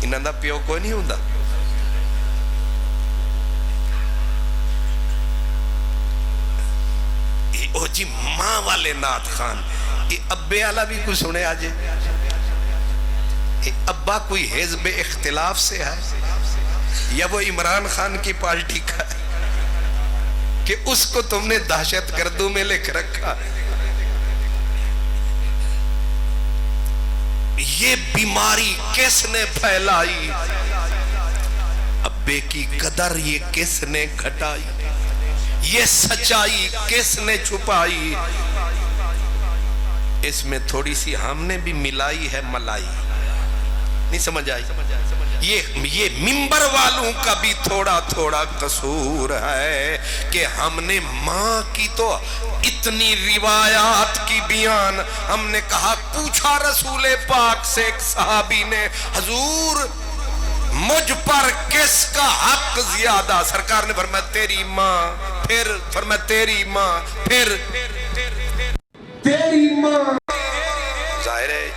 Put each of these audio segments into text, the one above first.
انہاں دا پیو کوئی نہیں ہوندا. او جی ماں والے نعت خان یہ ابے والا بھی کوئی سنے آجے. ابا کوئی حزب اختلاف سے ہے یا وہ عمران خان کی پارٹی کا ہے کہ اس کو تم نے دہشت گردوں میں لکھ رکھا. یہ بیماری کس نے پھیلائی؟ ابے کی قدر یہ کس نے گھٹائی؟ یہ سچائی کس نے چھپائی؟ اس میں تھوڑی سی ہم نے بھی ملائی ہے ملائی. نہیں سمجھ آئی؟ یہ منبر والوں کا بھی تھوڑا تھوڑا قصور ہے کہ ہم نے ماں کی تو اتنی روایات کی بیان. ہم نے کہا پوچھا رسول پاک سے ایک صحابی نے حضور مجھ پر کس کا حق زیادہ؟ سرکار نے فرمایا تیری ماں، پھر فرمایا تیری ماں، پھر تیری ماں. ظاہر ہے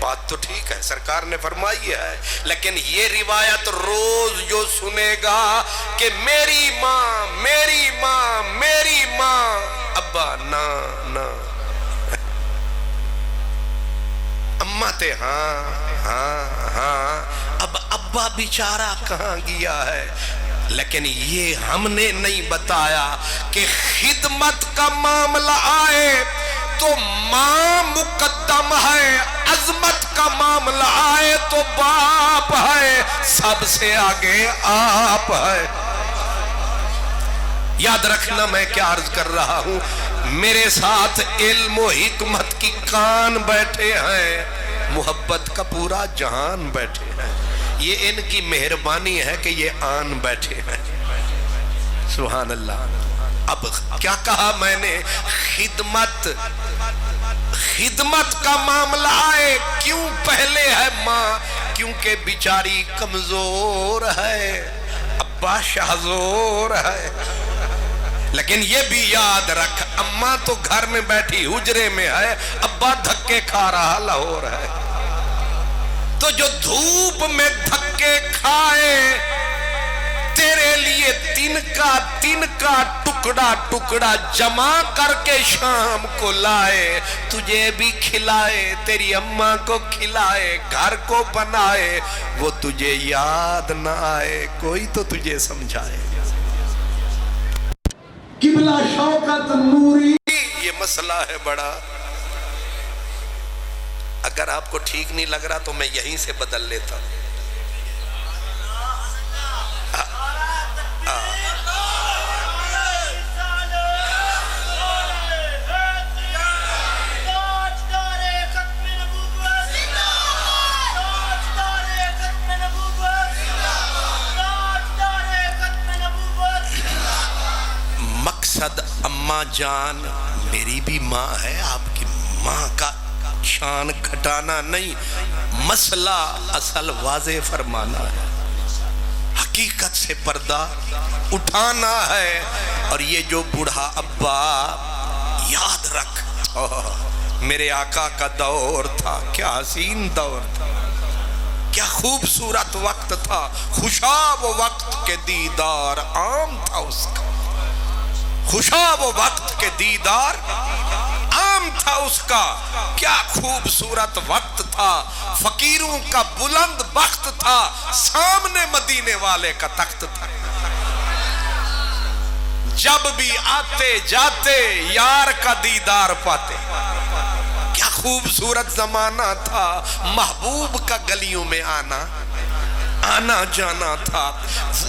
بات تو ٹھیک ہے سرکار نے فرمائی ہے، لیکن یہ روایت روز جو سنے گا کہ میری ماں میری ماں میری ماں، ابا نا نا اماں تے ہاں ہاں ہاں، اب ابا بیچارہ کہاں گیا ہے. لیکن یہ ہم نے نہیں بتایا کہ خدمت کا معاملہ آئے تو ماں مقدم ہے، عظمت کا معاملہ آئے تو باپ ہے، سب سے آگے آپ ہے. یاد رکھنا میں کیا عرض کر رہا ہوں. میرے ساتھ علم و حکمت کی کان بیٹھے ہیں، محبت کا پورا جہان بیٹھے ہیں. یہ ان کی مہربانی ہے کہ یہ آن بیٹھے ہیں. سبحان اللہ. اب کیا کہا میں نے؟ خدمت کا معاملہ آئے کیوں پہلے ہے ماں؟ کیونکہ بیچاری کمزور ہے، ابا شہزور ہے. لیکن یہ بھی یاد رکھ اماں تو گھر میں بیٹھی حجرے میں ہے، ابا دھکے کھا رہا لاہور ہے. تو جو دھوپ میں دھکے کھائے تیرے لیے تن کا ٹکڑا ٹکڑا جمع کر کے شام کو لائے، تجھے بھی کھلائے، تیری اماں کو کھلائے، گھر کو بنائے، وہ تجھے یاد نہ آئے کوئی تو تجھے سمجھائے. قبلہ شوکت نوری. یہ مسئلہ ہے بڑا. اگر آپ کو ٹھیک نہیں لگ رہا تو میں یہیں سے بدل لیتا ہوں. مقصد اماں جان میری بھی ماں ہے، آپ کی ماں کا شان گھٹانا نہیں، مسئلہ اصل واضح فرمانا ہے، حقیقت سے پردہ اٹھانا ہے. اور یہ جو بوڑھا ابا یاد رکھ میرے آقا کا دور تھا، کیا حسین دور تھا، کیا خوبصورت وقت تھا، خوشاب وقت کے دیدار عام تھا اس کا، خوشاب وقت کے دیدار عام تھا اس کا. کیا خوبصورت وقت تھا، فقیروں کا بلند بخت تھا، سامنے مدینے والے کا تخت تھا. جب بھی آتے جاتے یار کا دیدار پاتے. کیا خوبصورت زمانہ تھا، محبوب کا گلیوں میں آنا جانا تھا.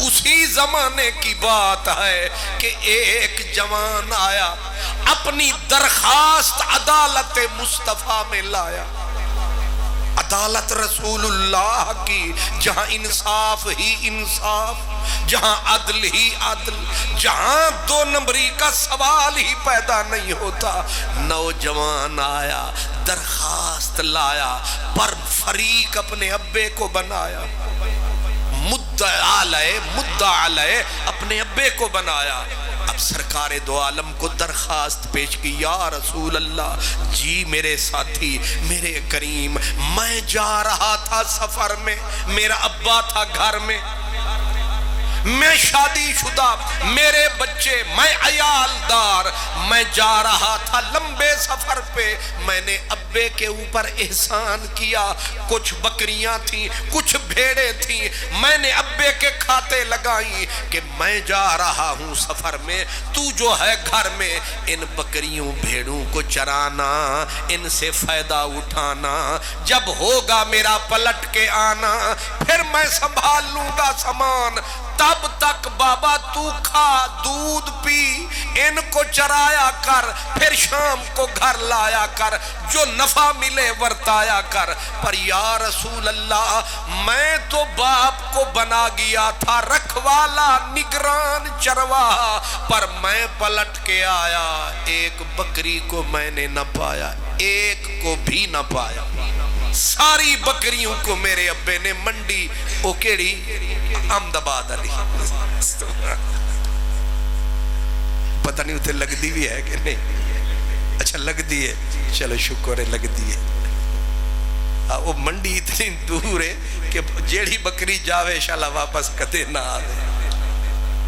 اسی زمانے کی بات ہے کہ ایک جوان آیا، اپنی درخواست عدالت مصطفیٰ میں لایا. عدالت رسول اللہ کی، جہاں انصاف ہی انصاف، جہاں عدل ہی عدل، جہاں دو نمبری کا سوال ہی پیدا نہیں ہوتا. نوجوان آیا، درخواست لایا، پر فریق اپنے ابے کو بنایا، مدعا علیہ اپنے ابے کو بنایا. اب سرکار دو عالم کو درخواست پیش کی، یا رسول اللہ، جی میرے ساتھی، میرے کریم، میں جا رہا تھا سفر میں، میرا ابا تھا گھر میں، میں شادی شدہ، میرے بچے، میں عیال دار، میں جا رہا تھا لمبے سفر پہ، میں نے ابے کے اوپر احسان کیا، کچھ بکریاں تھیں، کچھ بھیڑیں تھیں، میں نے ابے کے کھاتے لگائیں کہ میں جا رہا ہوں سفر میں، تو جو ہے گھر میں ان بکریوں بھیڑوں کو چرانا، ان سے فائدہ اٹھانا، جب ہوگا میرا پلٹ کے آنا پھر میں سنبھال لوں گا سامان، تب تک بابا تو کھا، دودھ پی، ان کو چرایا کر، پھر شام کو گھر لایا کر، جو نفع ملے ورتایا کر۔ پر یا رسول اللہ، میں تو باپ کو بنا گیا تھا رکھوالا، نگران، چرواہا، پر میں پلٹ کے آیا، ایک بکری کو میں نے نہ پایا، ایک کو بھی نہ پایا، ساری بکریوں کو میرے ابے نے منڈی اوکیڑی احمد آباد علی، پتہ نہیں اتنے لگ دی بھی ہے کہ نہیں، اچھا لگ دی ہے، چلو شکر ہے لگ دی ہے، وہ منڈی اتنی دور ہے کہ جیڑی بکری جاوے شالا واپس کدے نہ آدھے،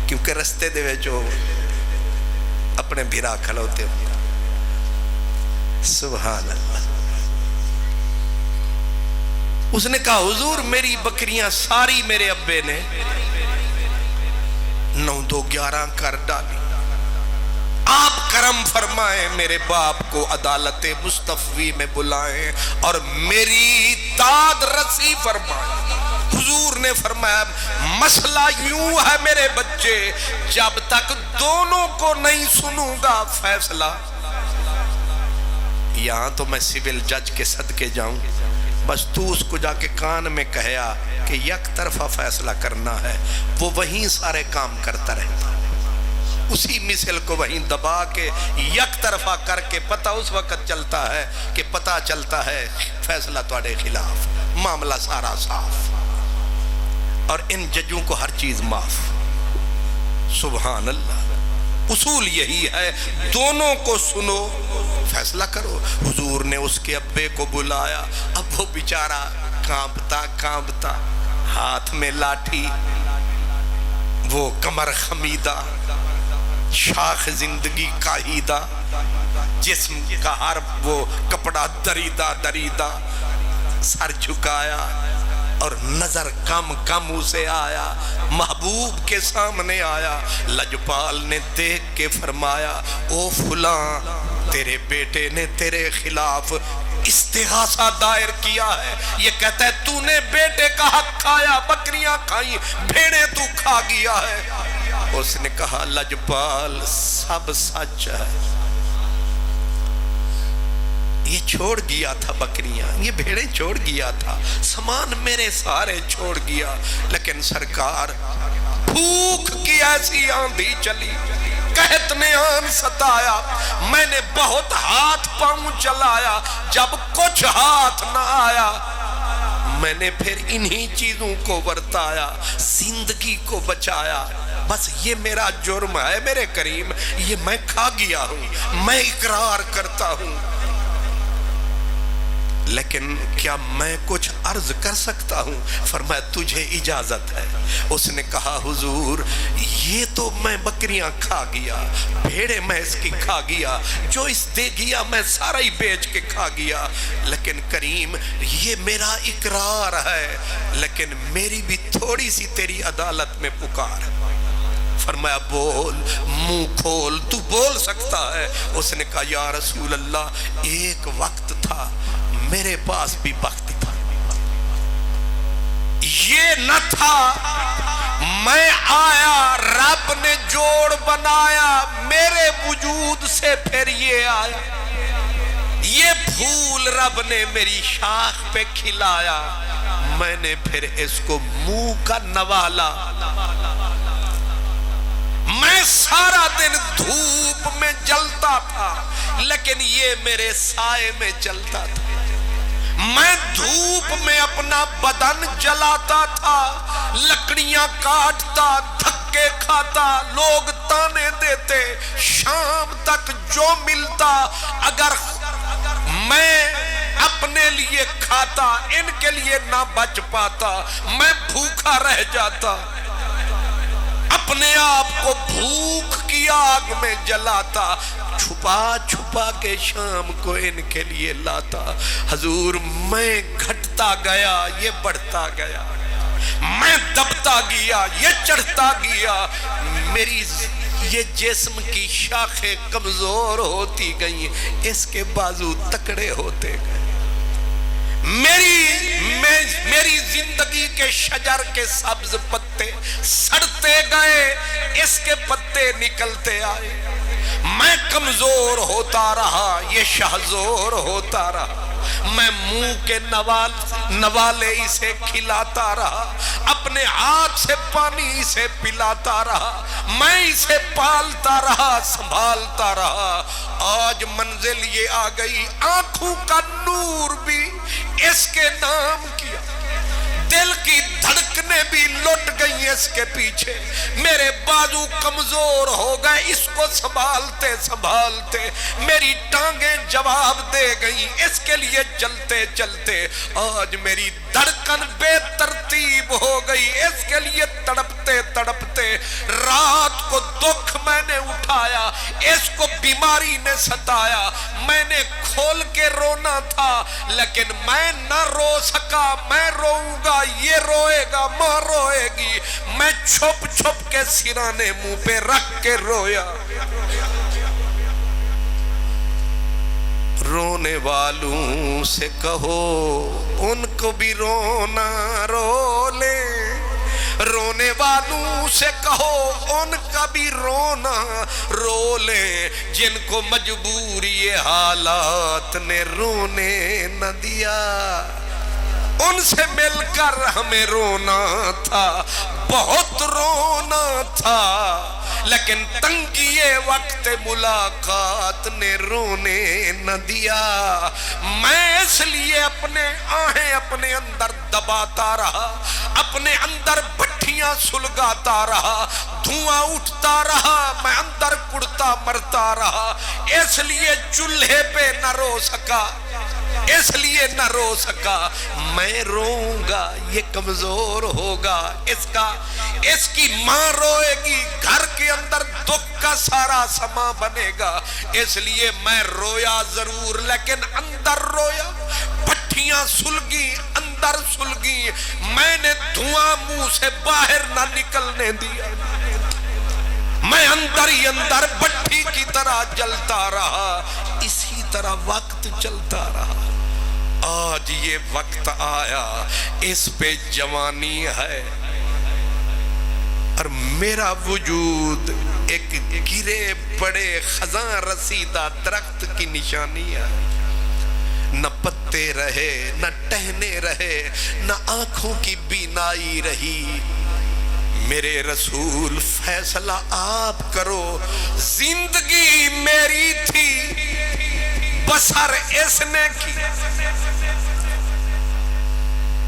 کیونکہ رستے دے جو اپنے بھیرا کھلوتے ہوں۔ سبحان اللہ۔ اس نے کہا حضور میری بکریاں ساری میرے ابے نے 9-2-11 کر ڈالی، آپ کرم فرمائیں، میرے باپ کو عدالت مستفوی میں بلائیں اور میری داد رسی فرمائیں۔ حضور نے فرمایا مسئلہ یوں ہے میرے بچے، جب تک دونوں کو نہیں سنوں گا فیصلہ، یہاں تو میں سول جج کے صدقے جاؤں، بس تو اس کو جا کے کان میں کہیا کہ یک طرفہ فیصلہ کرنا ہے، وہ وہیں سارے کام کرتا رہتا ہے، اسی مثل کو وہیں دبا کے یک طرفہ کر کے پتہ اس وقت چلتا ہے کہ پتہ چلتا ہے فیصلہ تواڈے خلاف، معاملہ سارا صاف، اور ان ججوں کو ہر چیز معاف۔ سبحان اللہ۔ اصول یہی ہے، دونوں کو سنو، فیصلہ کرو۔ حضور نے اس کے ابے کو بلایا، اب وہ بیچارہ کانپتا کانپتا، ہاتھ میں لاٹھی، وہ کمر خمیدہ، شاخ زندگی کاہیدہ، جسم کا ہر وہ کپڑا دریدہ دریدہ، سر جھکایا اور نظر کم کم اسے آیا، محبوب کے سامنے آیا۔ لجپال نے دیکھ کے فرمایا او فلاں، تیرے بیٹے نے تیرے خلاف استغاثہ دائر کیا ہے، یہ کہتا ہے تو نے بیٹے کا حق کھایا، بکریاں کھائیں، بھیڑیں تو کھا گیا ہے۔ اس نے کہا لجپال سب سچ ہے، یہ چھوڑ گیا تھا بکریاں، یہ بھیڑیں چھوڑ گیا تھا، سامان میرے سارے چھوڑ گیا، لیکن سرکار بھوک کی ایسی آندھی چلی، قحط نے آن ستایا، میں نے بہت ہاتھ پاؤں چلایا، جب کچھ ہاتھ نہ آیا میں نے پھر انہی چیزوں کو ورتایا، زندگی کو بچایا۔ بس یہ میرا جرم ہے میرے کریم، یہ میں کھا گیا ہوں، میں اقرار کرتا ہوں، لیکن کیا میں کچھ عرض کر سکتا ہوں؟ فرمایا تجھے اجازت ہے۔ اس نے کہا حضور یہ تو میں بکریاں کھا گیا، بھیڑیں میں اس کی کھا گیا، جو اس دے گیا میں سارا ہی بیچ کے کھا گیا، لیکن کریم یہ میرا اقرار ہے، لیکن میری بھی تھوڑی سی تیری عدالت میں پکار ہے۔ فرمایا بول، منہ کھول، تو بول سکتا ہے۔ اس نے کہا یا رسول اللہ ایک وقت تھا میرے پاس بھی وقت تھا، یہ نہ تھا میں آیا رب نے جوڑ بنایا، میرے وجود سے پھر یہ آیا، یہ پھول رب نے میری شاخ پہ کھلایا، میں نے پھر اس کو منہ کا نوالا، میں سارا دن دھوپ میں جلتا تھا لیکن یہ میرے سائے میں جلتا تھا، میں دھوپ میں اپنا بدن جلاتا تھا، لکڑیاں کاٹتا، دھکے کھاتا، لوگ تانے دیتے، شام تک جو ملتا اگر میں اپنے لیے کھاتا ان کے لیے نہ بچ پاتا، میں بھوکا رہ جاتا، اپنے آپ کو بھوک کی آگ میں جلاتا، چھپا چھپا کے شام کو ان کے لیے لاتا۔ حضور میں گھٹتا گیا، یہ بڑھتا گیا، میں دبتا گیا، یہ چڑھتا گیا، میری یہ جسم کی شاخیں کمزور ہوتی گئیں، اس کے بازو تکڑے ہوتے گئے، میری زندگی کے شجر کے سبز پتے سڑتے گئے، اس کے پتے نکلتے آئے، میں کمزور ہوتا رہا، یہ شہزور ہوتا رہا، میں منہ کے نوالے اسے کھلاتا رہا، اپنے ہاتھ سے پانی اسے پلاتا رہا، میں اسے پالتا رہا، سنبھالتا رہا۔ آج منزل یہ آ گئی، آنکھوں کا نور بھی اس کے نام کیا، دل کی دھڑکنے بھی لٹ گئی اس کے پیچھے، میرے بازو کمزور ہو گئے اس کو سنبھالتے سنبھالتے، میری ٹانگیں جواب دے گئی اس کے لیے چلتے چلتے، آج میری دھڑکن بے ترتیب ہو گئی اس کے لیے تڑپتے تڑپتے، رات کو دکھ میں نے اٹھایا، اس کو بیماری نے ستایا، میں نے کھول کے رونا تھا لیکن میں نہ رو سکا، میں روؤں گا یہ روئے گا، ماں روئے گی، میں چھپ چھپ کے سرانے منہ پہ رکھ کے رویا۔ رونے والوں سے کہو ان کو بھی رونا رو لے، رونے والوں سے کہو ان کا بھی رونا رو لے، جن کو مجبوری حالات نے رونے نہ دیا، ان سے مل کر ہمیں رونا تھا، بہت رونا تھا، لیکن تنگی وقت ملاقات نے رونے نہ دیا۔ میں اس لیے اپنے آہیں اپنے اندر دباتا رہا، اپنے اندر بھٹیاں سلگاتا رہا، دھواں اٹھتا رہا، میں اندر کڑتا مرتا رہا، اس لیے چولہے پہ نہ رو سکا، اس لیے نہ رو سکا۔ میں روؤں گا یہ کمزور ہوگا، اس کی ماں روئے گی، گھر کے اندر دکھ کا سارا سما بنے گا، اس لیے میں رویا ضرور لیکن اندر رویا، پٹھیاں سلگی، اندر سلگی، میں نے دھواں منہ سے باہر نہ نکلنے دیا، میں اندر ہی اندر بٹھی کی طرح جلتا رہا، اسی طرح وقت چلتا رہا۔ آج یہ وقت آیا، اس پہ جوانی ہے اور میرا وجود ایک گرے پڑے خزاں رسیدہ درخت کی نشانی ہے، نہ پتے رہے، نہ ٹہنے رہے، نہ آنکھوں کی بینائی رہی۔ میرے رسول فیصلہ آپ کرو، زندگی میری تھی، بسر اس نے کی۔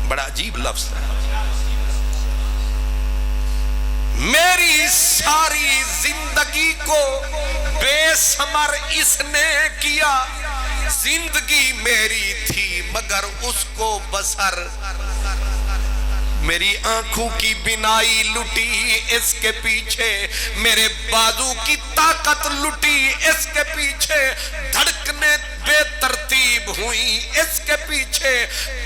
بڑا عجیب لفظ ہے، میری ساری زندگی کو بے ثمر اس نے کیا، زندگی میری تھی مگر اس کو بسر، میری آنکھوں کی بینائی لٹی اس کے پیچھے، میرے بازو کی طاقت لٹی اس کے پیچھے، دھڑکنے بے ترتیب ہوئی اس کے پیچھے،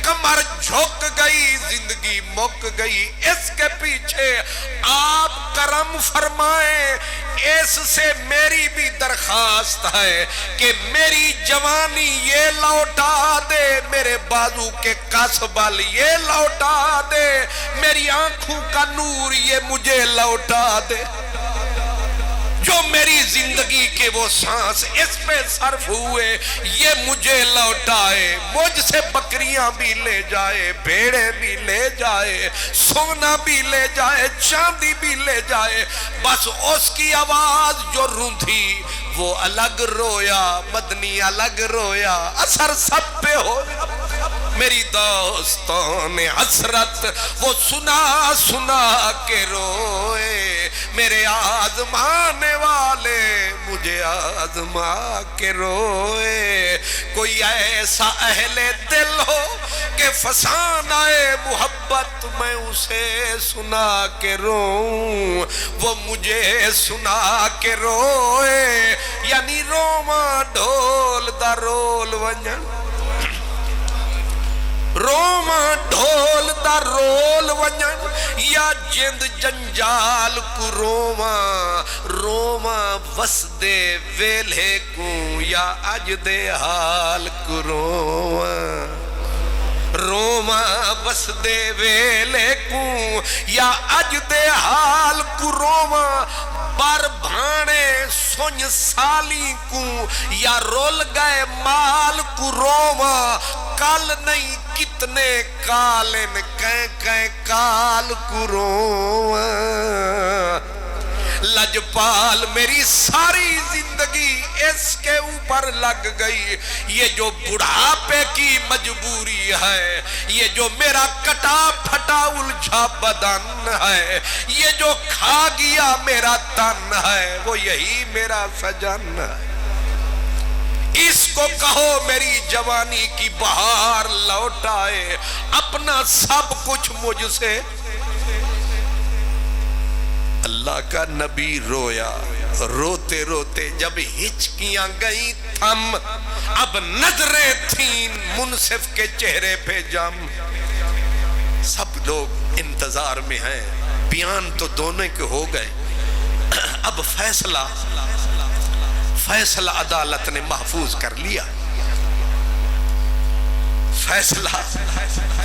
کمر جھک گئی، زندگی مک گئی اس کے پیچھے۔ آپ کرم فرمائیں، اس سے میری بھی درخواست ہے کہ میری جوانی یہ لوٹا دے، میرے بازو کے کس بل یہ لوٹا دے، میری آنکھوں کا نور یہ مجھے لوٹا دے، جو میری زندگی کے وہ سانس اس پہ صرف ہوئے یہ مجھے لوٹائے، مجھ سے بکریاں بھی لے جائے، بھیڑیں بھی لے جائے، سونا بھی لے جائے، چاندی بھی لے جائے، بس اس کی آواز جو روندھی وہ الگ رویا، مدنی الگ رویا، اثر سب پہ ہو۔ میری دوستوں نے حسرت وہ سنا سنا کے روئے، میرے آزمانے والے مجھے آزما کے روئے. کوئی ایسا اہل دل ہو کہ فسانہ محبت میں اسے سنا کے روؤں, وہ مجھے سنا کے روئے. یعنی روما ڈھول دا رول ونجن, روما ڈھول دا رول ونجن, یا جند جنجال کو روما, روما وسدے ویلے کو یا اج دے حال کو روما, روما وسدے ویلے کو یا اج دے حال کو روما. پر بھانے سنج سالی کو یا رول گئے مال کو روما. کل نہیں کتنے کالن کہیں کال کو روما. لجپال میری ساری زندگی اس کے اوپر لگ گئی. یہ جو بڑھاپے کی مجبوری ہے, یہ جو میرا کٹا پھٹا الجھا بدن ہے, یہ جو کھا گیا میرا تن ہے, وہ یہی میرا سجن ہے. اس کو کہو میری جوانی کی بہار لوٹائے, اپنا سب کچھ مجھ سے. اللہ کا نبی رویا, روتے روتے جب ہچکیاں گئیں تھم, اب نظریں تھیں منصف کے چہرے پہ جم. سب لوگ انتظار میں ہیں, بیان تو دونوں کے ہو گئے. اب فیصلہ عدالت نے محفوظ کر لیا, فیصلہ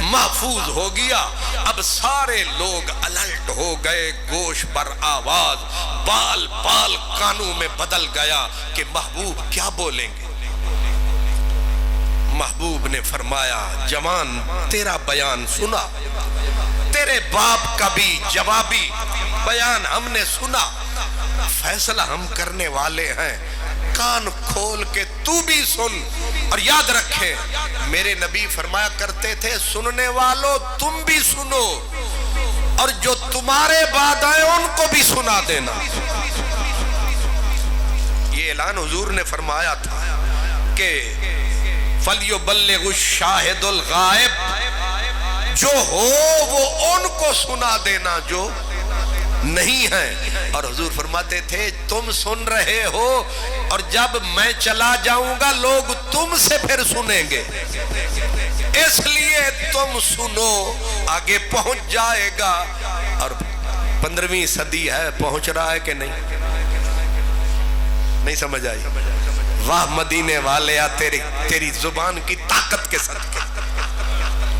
محفوظ ہو گیا. اب سارے لوگ الرٹ ہو گئے, گوش بر آواز, بال بال کانوں میں بدل گیا کہ محبوب کیا بولیں گے. محبوب نے فرمایا, جوان تیرا بیان سنا, تیرے باپ کا بھی جوابی بیان ہم نے سنا, فیصلہ ہم کرنے والے ہیں, کان کھول کے تو بھی سن. اور یاد رکھیں میرے نبی فرمایا کرتے تھے, سننے والوں تم بھی سنو, اور جو تمہارے بعد آئے ان کو بھی سنا دینا. یہ اعلان حضور نے فرمایا تھا کہ فَلْيُبَلِّغُ الشَّاهِدُ الْغَائِبُ, جو ہو وہ ان کو سنا دینا جو نہیں ہے. اور حضور فرماتے تھے تم سن رہے ہو, اور جب میں چلا جاؤں گا لوگ تم سے پھر سنیں گے, اس لیے تم سنو, آگے پہنچ جائے گا. اور 15ویں صدی ہے, پہنچ رہا ہے کہ نہیں سمجھ آئی. واہ مدینے والے تیری زبان کی طاقت کے صدقے,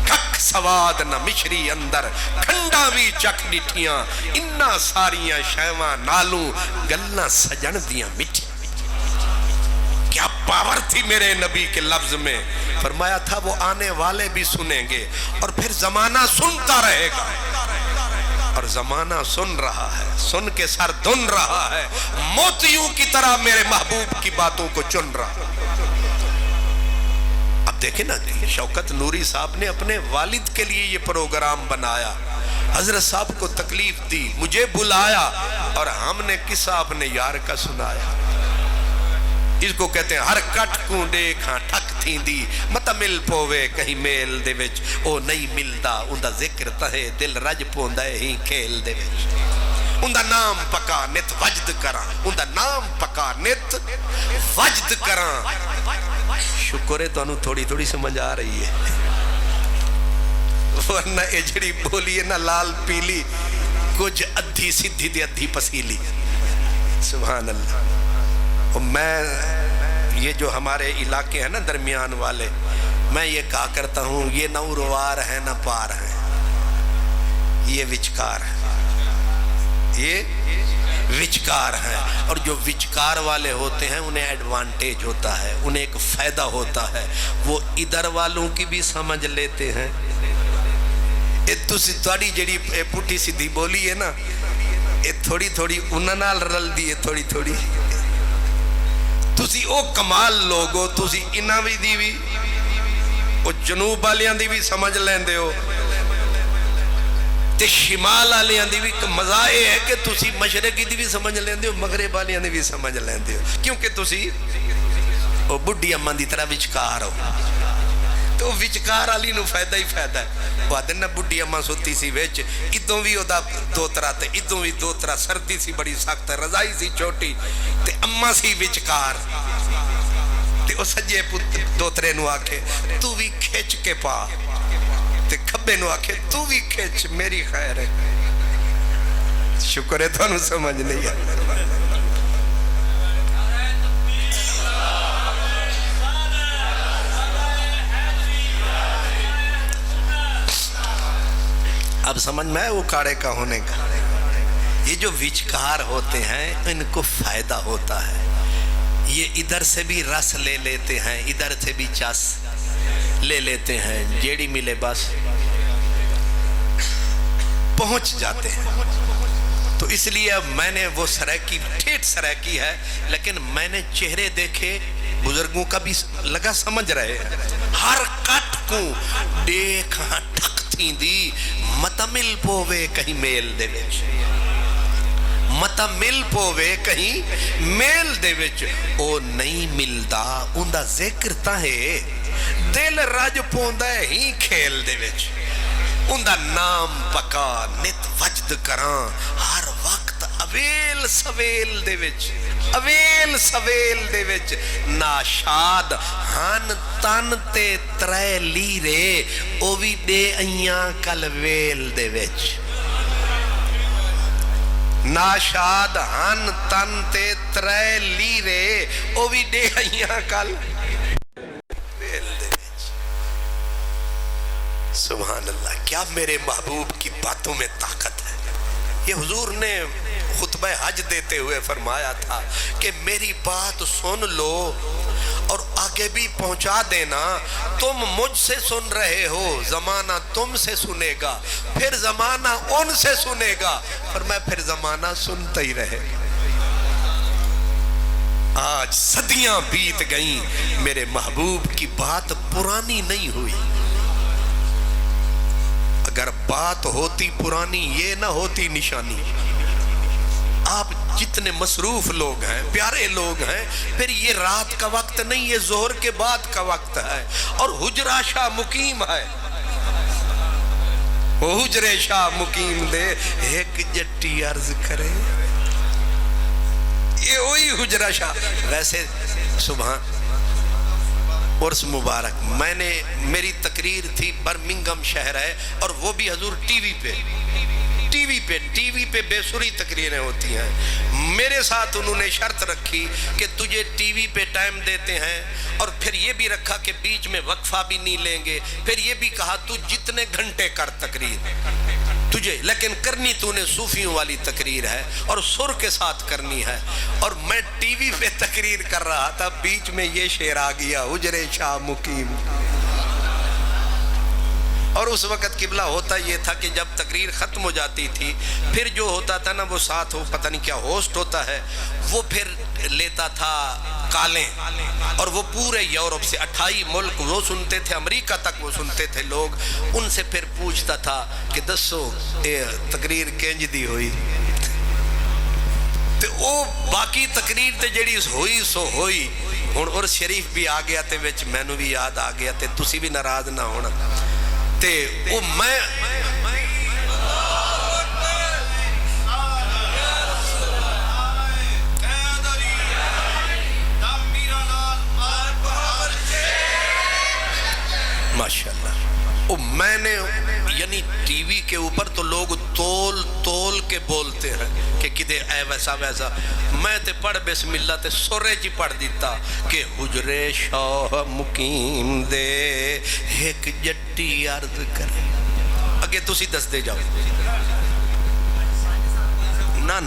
کھک سواد نہ مشری اندر, کھنڈا بھی چک ڈٹھیاں, انہا ساریاں شیواں نالوں, گلنا سجن دیاں مٹھی. کیا پاور تھی میرے نبی کے لفظ میں. فرمایا تھا وہ آنے والے بھی سنیں گے, اور پھر زمانہ سنتا رہے گا. اور زمانہ سن رہا ہے, سن کے سر دھن رہا ہے, موتیوں کی طرح میرے محبوب کی باتوں کو چن رہا. اب دیکھیں نا, شوکت نوری صاحب نے اپنے والد کے لیے یہ پروگرام بنایا, حضرت صاحب کو تکلیف دی, مجھے بلایا, اور ہم نے کس اپنے یار کا سنایا. اس کو کہتے ہیں ہر کٹ کو دیکھاں ٹھک تھی دی, مت مل پوے کہیں میل دے وچ, او نہیں ملدا اندہ ذکر تہے دل رج پوندا ہی کھیل دے وچ. اندہ نام پکا نت وجد کراں, اندہ نام پکا نت وجد کراں. شکر ہے تو انہوں تھوڑی تھوڑی سمجھ آ رہی ہے, ورنہ اجڑی بولی ہے نا لال پیلی, کچھ ادھی سدھی دے ادھی پسیلی. سبحان اللہ. میں یہ جو ہمارے علاقے ہیں نا درمیان والے, میں یہ کہا کرتا ہوں یہ نہ اروار ہیں نہ پار ہیں, یہ وچکار ہیں, یہ وچکار ہیں. اور جو وچکار والے ہوتے ہیں انہیں ایڈوانٹیج ہوتا ہے, انہیں ایک فائدہ ہوتا ہے, وہ ادھر والوں کی بھی سمجھ لیتے ہیں. تھوڑی جڑی پٹھی سیدھی بولی ہے نا, یہ تھوڑی تھوڑی انہاں نال رل دی ہے, تھوڑی تھوڑی تسی او کمال لوگو, تسی انہاں بھی دی بھی, او جنوب والیاں دی بھی سمجھ لیندے ہو, تے شمال والیاں دی بھی مزہ یہ ہے کہ تسی مشرقی دی بھی سمجھ لیندے ہو، مغرب والیاں دی بھی سمجھ لیندے ہو، کیونکہ تسی وہ بڈھی اماں دی طرح وچکار ہو، تو وچکار والی نو فائدہ ہی فائدہ ہے۔ وہ آدھے نا بڈھی اماں سوتی سی وچ، ادوں بھی دا دوترا تے ادوں بھی دوترا، سردی سی بڑی سخت، رضائی سی چھوٹی تے اماں سی وچکار، تے او سجے دوترے نو آکھے تو بھی کھچ کے پا، تے کھبے نو آکھے تو بھی کھچ، میری خیر ہے۔ شکر ہے تو انہوں سمجھ نہیں ہے۔ اب سمجھ میں ہے وہ کاڑے کا ہونے کا۔ یہ جو وچکار ہوتے ہیں ان کو فائدہ ہوتا ہے، یہ ادھر سے بھی رس لے لیتے ہیں، ادھر سے بھی چس لے لیتے ہیں، جیڑی ملے بس پہنچ جاتے ہیں۔ تو اس لیے اب میں نے وہ سرائکی ٹھیٹ سرائکی ہے، لیکن میں نے چہرے دیکھے بزرگوں کا بھی لگا سمجھ رہے ہیں۔ ہر کٹ کو دیکھا ٹھک تھی دی متا مل پووے کہیں میل دے وچ، متا مل پووے کہیں میل دے وچ، او نہیں ملدا اندہ ذکر تاہے دل رج پوندہ ہی کھیل دے وچ، اندہ نام پکا نت وجد کران ہر وقت اویل سویل دے وچ، اویل سویل دے وچ، ناشاد ہن تن تے ترے لیرے او بھی دے ایاں کل ویل دے وچ، ناشاد ہن تن تے ترے لیرے او بھی دے ایاں کل ویل دے وچ۔ سبحان اللہ، کیا میرے محبوب کی باتوں میں طاقت ہے۔ یہ حضور نے خطبہ حج دیتے ہوئے فرمایا تھا کہ میری بات سن لو اور آگے بھی پہنچا دینا، تم مجھ سے سن رہے ہو، زمانہ تم سے سنے گا، پھر زمانہ ان سے سنے گا، فرمایا پھر زمانہ سنتا ہی رہے گا۔ آج صدیاں بیت گئیں، میرے محبوب کی بات پرانی نہیں ہوئی۔ اگر بات ہوتی پرانی یہ نہ ہوتی نشانی۔ آپ جتنے مصروف لوگ ہیں، پیارے لوگ ہیں، پھر یہ رات کا وقت نہیں، یہ ظہر کے بعد کا وقت ہے، اور حجرہ شاہ مقیم ہے، وہ حجرے شاہ مقیم دے ایک جٹی عرض کرے، یہ وہی حجرہ شاہ۔ ویسے سبحان عرس مبارک، میں نے میری تقریر تھی، برمنگم شہر ہے، اور وہ بھی حضور ٹی وی پہ بے سری تقریریں ہوتی ہیں۔ میرے ساتھ انہوں نے شرط رکھی کہ تجھے ٹی وی پہ ٹائم دیتے ہیں، اور پھر یہ بھی رکھا کہ بیچ میں وقفہ بھی نہیں لیں گے، پھر یہ بھی کہا تو جتنے گھنٹے کر تقریر تجھے، لیکن کرنی تو نے صوفیوں والی تقریر ہے اور سر کے ساتھ کرنی ہے۔ اور میں ٹی وی پہ تقریر کر رہا تھا، بیچ میں یہ شعر آ گیا، حجرے شاہ مقیم۔ اور اس وقت قبلہ ہوتا یہ تھا کہ جب تقریر ختم ہو جاتی تھی، پھر جو ہوتا تھا نا وہ ساتھ ہو پتہ نہیں کیا ہوسٹ ہوتا ہے، وہ پھر لیتا تھا کالیں، اور وہ پورے یورپ سے 28 ملک وہ سنتے تھے، امریکہ تک وہ سنتے تھے لوگ، ان سے پھر پوچھتا تھا کہ دسو اے تقریر کینج دی ہوئی، تو وہ باقی تقریر تے جڑی ہوئی سو ہوئی۔ ہن اور شریف بھی آ گیا تے وچ مینوں بھی یاد آ گیا تے تسی بھی ناراض نہ ہونا تے وہ میں ماشاءاللہ وہ میں نے یعنی ٹی وی کے اوپر تو لوگ تول تول کے بولتے ہیں کہ کدے اے ویسا ویسا، میں تے پڑھ بسم اللہ تے سورے جی پڑھ دیتا کہ حجرے شاہ مقیم دے ایک جٹی عرض کرے۔ اگے تسی دس دے جاؤ، نا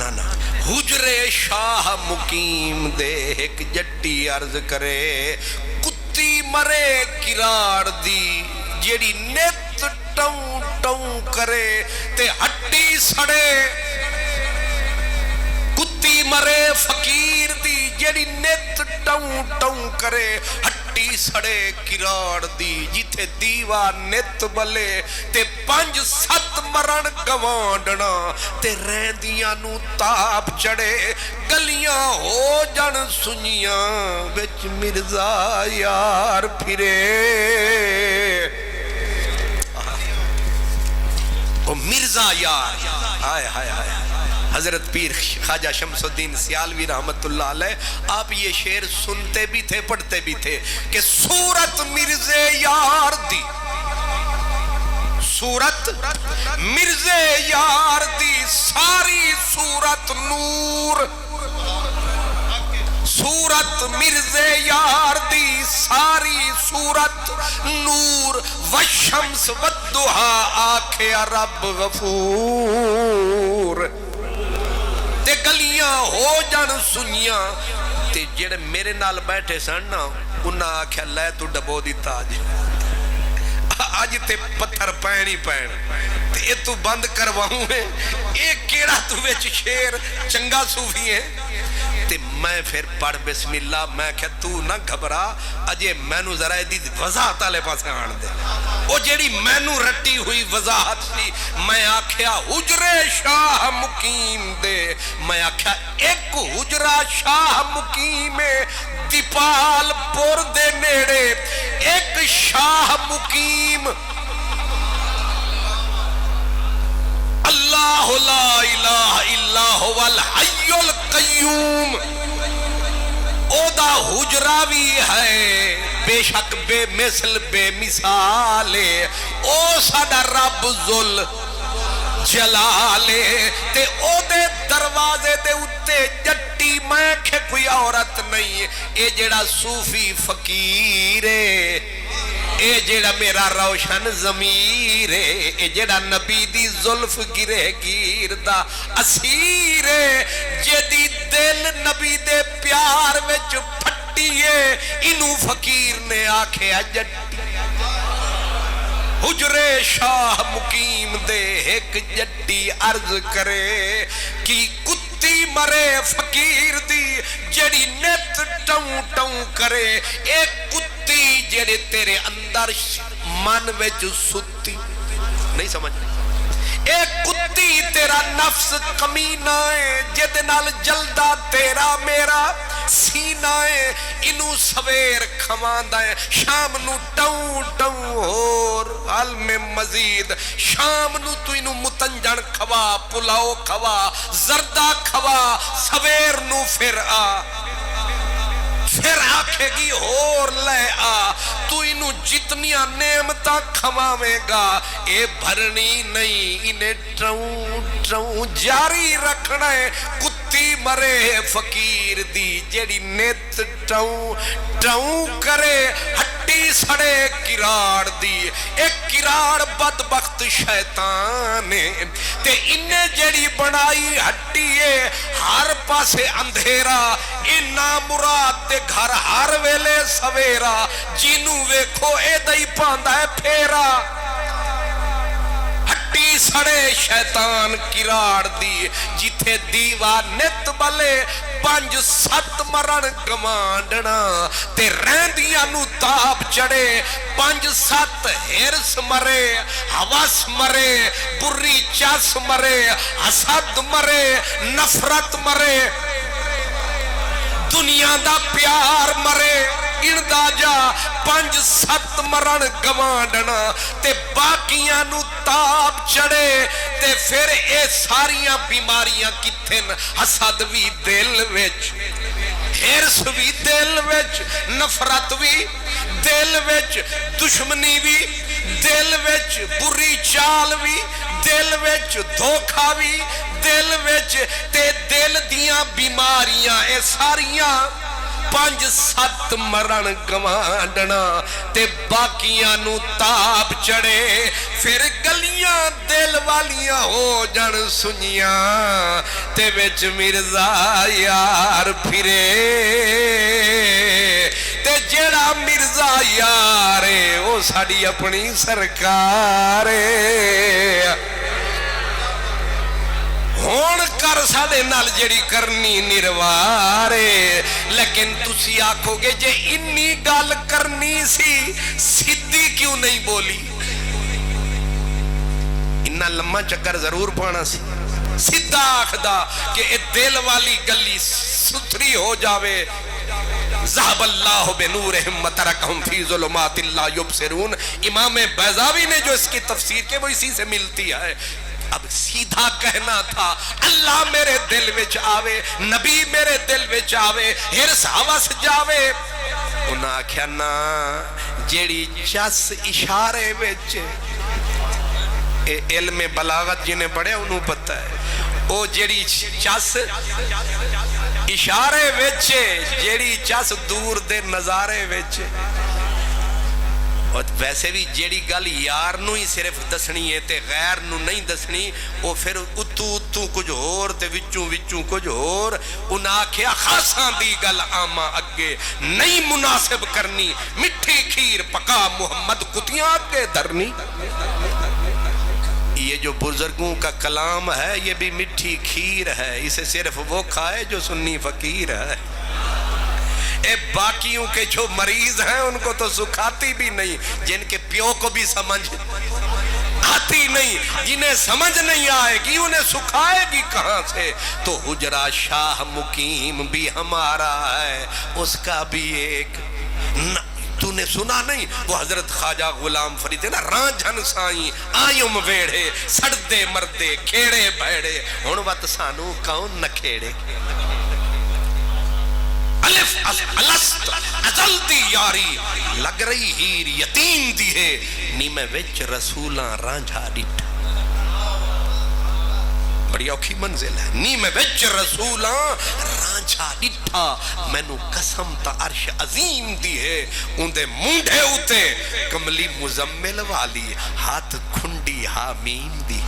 حجرے شاہ مقیم دے ایک جٹی عرض کرے، کتی مرے کرار دی جیڑی نیت ٹوں ٹوں کرے تے ہٹی سڑے، کتی مرے فقیر دی جیڑی نت ٹوں ٹوں کرے ہٹی سڑے کراڑ دی جتھے دیوا نت بلے تے 5-7 مرن گوانڈنا تے رہندیاں نو تاب چڑے گلیاں ہو جن سنیاں وچ مرزا یار پھرے او مرزا یار ہائے ہائے ہائے حضرت پیر خواجہ شمس الدین سیالوی رحمت اللہ علیہ آپ یہ شعر سنتے بھی تھے پڑھتے بھی تھے کہ صورت مرزے یار دی صورت مرزے یار دی ساری صورت نور صورت مرزے یار دی ساری صورت نور والشمس والضحا آکھے رب غفور تے گلیاں ہو جان سنیاں تے جڑے میرے نال بیٹھے سن نا انہاں آکھیا لے تو ڈبو دی تاج آج تے پتھر پین ہی پین تے اے تو بند کرواؤں ہے اے کیڑا تو وچ شیر چنگا صوفی ہے تے میں پھر پڑھ بسم اللہ میں کہا تو نہ گھبرا اجے مینو ذرا دی وضاحت والے پاس آن دے او جیڑی مینو رٹی ہوئی وضاحت سی میں آکھیا حجرے شاہ مقیم دے میں آکھیا ایک حجرہ شاہ مقیم دیپال پور دے نیڑے ایک شاہ مقیم اللہ لا الہ الا هو الحی القیوم او دا حجرہ بھی ہے بے شک بے مثل بے مثال او ساڈا رب ذل جلالے تے او دے دروازے دے اتے جٹی میں کہ کوئی عورت نہیں اے جڑا صوفی فقیر ہے اے جڑا میرا روشن ضمیر ہے اے جڑا نبی دی زلف گرے گیر دا اسیر ہے جدی دل نبی دے پیار وچ پھٹی ہے انہوں فقیر نے آکھے جٹی حجرے شاہ مقیم دے ایک جٹی عرض کرے کی کتی مرے فقیر دی جڑی نت ٹوں ٹوں کرے ایک کتی جڑے تیرے اندر من وچ ستی نہیں سمجھ ایک کتی تیرا نفس کمینہ ہے جد نال جلدہ تیرا میرا سینہ ہے انو سویر کھواندہ ہے شام نو ٹوں ٹوں اور علم مزید شام نو تو انو متنجن کھوا پلاؤ کھوا زردہ کھوا سویر نو پھر آکھے گی اور لے تو انو جتنیاں نعمتاں کھواوے گا اے بھرنی نہیں انہیں ٹروں جاری رکھنا ہے کتی مرے فقیر دی جیڑی نیت ٹروں کرے ہٹی سڑے کراڑ دی ایک کراڑ بدبخت شیطان ہے تے انہیں جیڑی بنائی ہٹی ہے ہر پاسے اندھیرا انہا مراد دے گھر ہر ویلے سویرا جینو ویکھو اے دائی پاندہ ہے پھیرا ہٹی سڑے شیطان کراڑ دی جتھے دیوا نت بلے 5-7 مرن گمانڈنا تے رہندیاں نو تاب چڑے 5-7 ہرس مرے حواس مرے بری چاس مرے حسد مرے نفرت مرے دنیا دا پیار مرے اندہ جا 5-7 مرن گوانڈنا تے باقیاں نو تاب چڑے تے پھر اے ساریاں بیماریاں کتھن حسد بھی دل وچ ہرس بھی دل وچ نفرت بھی دل وچ دشمنی بھی دل وچ بری چال بھی دل وچ دھوکھا بھی دل وچ تے دل دیاں بیماریاں اے ساریاں 5-7 مرن گوانڈنا تے باقیاں نو تاب چڑے پھر گلیاں دل والیاں ہو جن سنیاں تے وچ مرزا یار پھرے تے جڑا مرزا یار وہ ساڑی اپنی سرکار ہون کر ساڑے نال جڑی کرنی نروارے لیکن تسی آکھو گے جے انی گال کرنی سی سیدھی کیوں نہیں بولی انہا لمحہ چکر ضرور پانا سی سیدھا آخدہ کہ اے دل والی گلی ستھری ہو جاوے ذہب اللہ بنورہم وترکہم فی ظلمات لا یبصرون امام بیضاوی نے جو اس کی تفسیر کے وہ اسی سے ملتی ہے اب سیدھا کہنا تھا اللہ میرے دل وچ آوے نبی میرے دل وچ آوے ہرس حوث جاوے انہاں آکھیا نا جیڑی چس اشارے وچ علم بلاغت جنہیں پڑھے انہوں پتہ ہے او جیڑی چس اشارے وچے جیڑی چس دور دے نظارے وچے اور ویسے بھی جیڑی گل یار نو ہی صرف دسنی ہے تے غیر نو نہیں دسنی وہ پھر اتو کچھ اور تے وچوں کچھ اور انہاں کیا خاصاں دی گل آما اگے نہیں مناسب کرنی مٹھی کھیر پکا محمد کتیاں اگے دھرنی یہ جو بزرگوں کا کلام ہے یہ بھی مٹھی کھیر ہے اسے صرف وہ کھائے جو سنی فقیر ہے اے باقیوں کے جو مریض ہیں ان کو تو سکھاتی بھی نہیں جن کے پیو کو بھی سمجھ آتی نہیں جنہیں سمجھ نہیں آئے گی انہیں سکھائے گی کہاں سے تو حجرہ شاہ مقیم بھی ہمارا ہے اس کا بھی ایک تو نے سنا نہیں وہ حضرت خواجہ غلام فرید ہے نا رانجھن سائیں آئیم ویڑے سڑدے مردے کھیڑے بھیڑے ہنوات سانو کون نہ کھیڑے الف الست ازل دی یاری لگ رہی ہیر یتیم دی ہے نیمے وچ رسولاں رانجھا ڈٹھا بڑی اوکھی منزل ہے نیمے وچ رسولاں رانجھا ڈٹھا میں نو قسم تا عرش عظیم دی ہے اندے مونڈے ہوتے کملی مزمل والی ہاتھ کھنڈی حامیم دی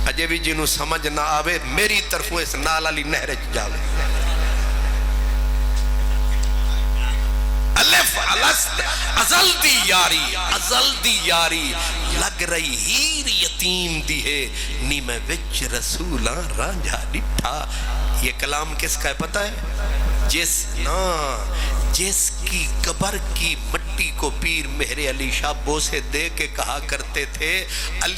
اجے بھی جنہوں سمجھ نہ آوے میری طرفوں اس نالا لی نہرج جاوے الف الست ازل دی یاری لگ رہی ہیر یتیم دی ہے نیمے وچ رسولاں رانجھا ڈٹھا یہ کلام کس کا ہے پتہ ہے جس کی قبر کی مٹی کو پیر مہر علی شاہ بوسے دے کے کہا کرتے تھے علی